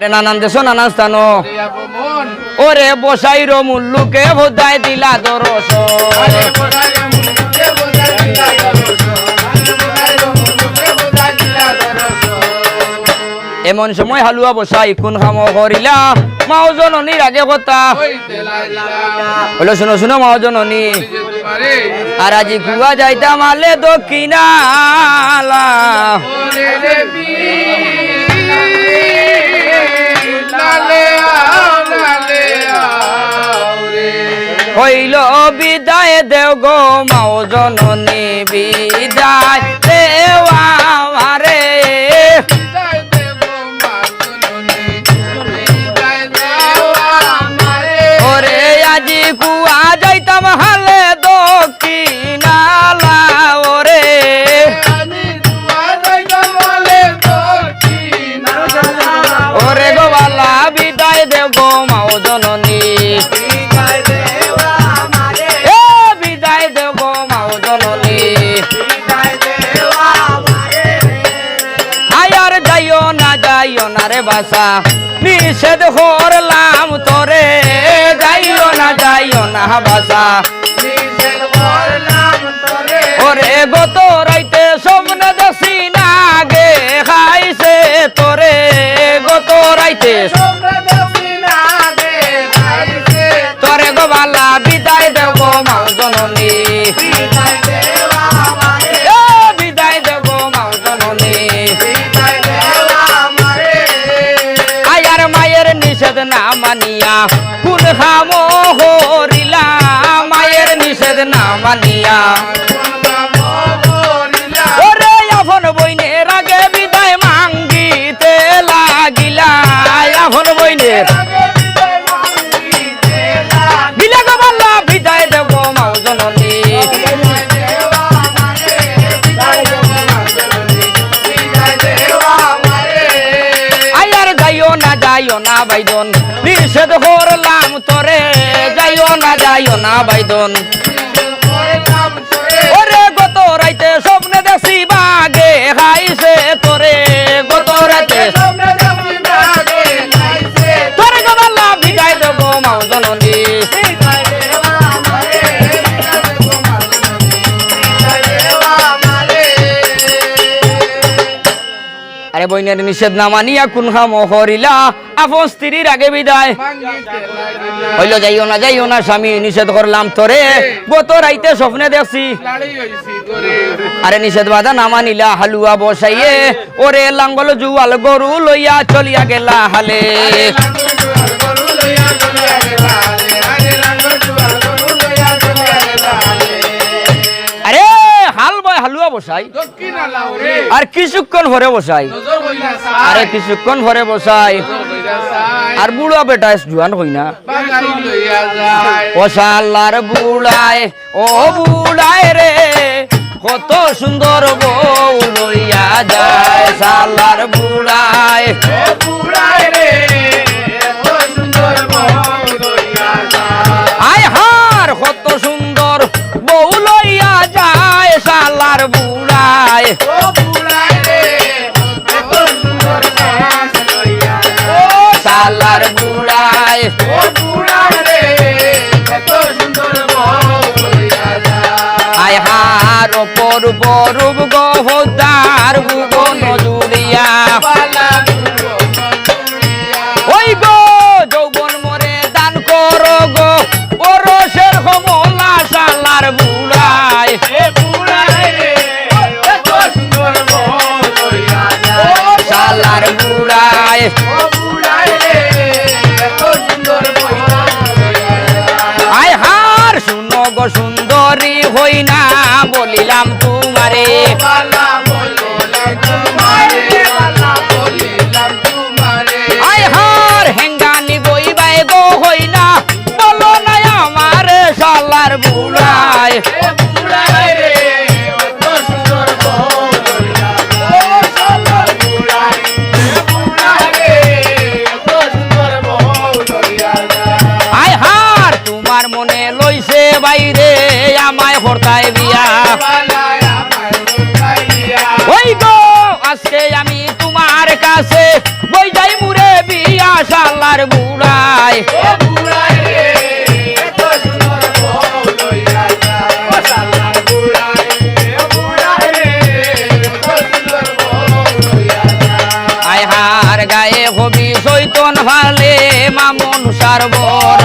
নানান দেশ নানান স্থান ওরে বসাইর মুল্লুকে বোধাই দিলা দরস এমন সময় হালুয়া বসাই কোন খাম করিলা মাও জননীর আগে কথা হলো শুনো শুনো মাও জননী আর আজি কুয়া যাইতাম আলে দক্ষিণালা হইল বিদায় দেও গো মাও জননী বিদায় দেওয়া আমারে ওরে আজি কুয়া যাইতাম হালে দক্ষিণালা ওরে ওরে গো বালা বিদায় দেও গো মাও জননী রে বাসা নিষেধ করলাম তোরে যাইও না বাসা ওরে গত রাইতে স্বপ্নে দেখি না গে খাইছে তোরে গত রাইতে তোরে গো বালা বিদায় দেব গো মাও জননী বিদায় দেব গো মাও জননী মায়ের নিষেধ না মানিয়া কোন খাম হরিলা মায়ের নিষেধ না মানিয়া ওরে আপন বইনের আগে বিদায় মাঙ্গিতে লাগিলা আপন বইনের বিলে গো বাল্লা বিদায় দেব মাও জননী যাইও না বাইদন নিষেধ করলাম তোরে যাইও না বাইদন ওরে গত রাইতে স্বপ্নে দেখি বাগে খাইছে তোরে গত রাইতে তোরে গো বাল্লা বিদায় দেব মাও জননী আরে বইনের নিষেধ না মানিয়া কোন খাম হরিলা আপন স্ত্রীর আগে বিদায় হইল যাইও না স্বামী নিষেধ করলাম তোরে গত রাইতে স্বপ্নে দেখছি আরে নিষেধ বাধা না মানিলা হালুয়া বসাইয়ে ওরে লাঙ্গল জুয়াল গরু লইয়া চলিয়া গেলা হালে আরে হাল বয় হালুয়া বসাই আর কিছুক্ষণ ভরে বসাই আরে কিছুক্ষণ ভরে বসাই আর বুড়া বেটা জুয়ান হই না ও শালার বুড়ায় ও বুড়ায় রে কত সুন্দর বউ লইয়া যায় শালার বুড়ায় ও বুড়ায় রে কত সুন্দর বউ লইয়া যায় আয় হার কত সুন্দর বউ লইয়া যায় শালার বুড়ায় ও বুড়ায় রে কত সুন্দর বউ লইয়া যায় শালার বুড়ায় ও বুড়ায় রে কত সুন্দর বউ লইয়া যায় আয় হার পরব রূপ গো হদার ভুবন জুড়িয়া ওই গো যৌবন মরে দান করো গো ওরসের কমলা শালার বুড়ায় শালার বুড়ায় আয় হার শুনো গো সুন্দরী হই না বলিলাম তোমারে আয় হার হেঙ্গানি বইবাই গো হই না বলো না আমার শালার বুড়ায় আয় হার তোমার মনে লইছে বাইরে আমায় হরতায় বিয়া যায় আয় হার গায়ে হবি চৈতন ভালে মামুন সারবর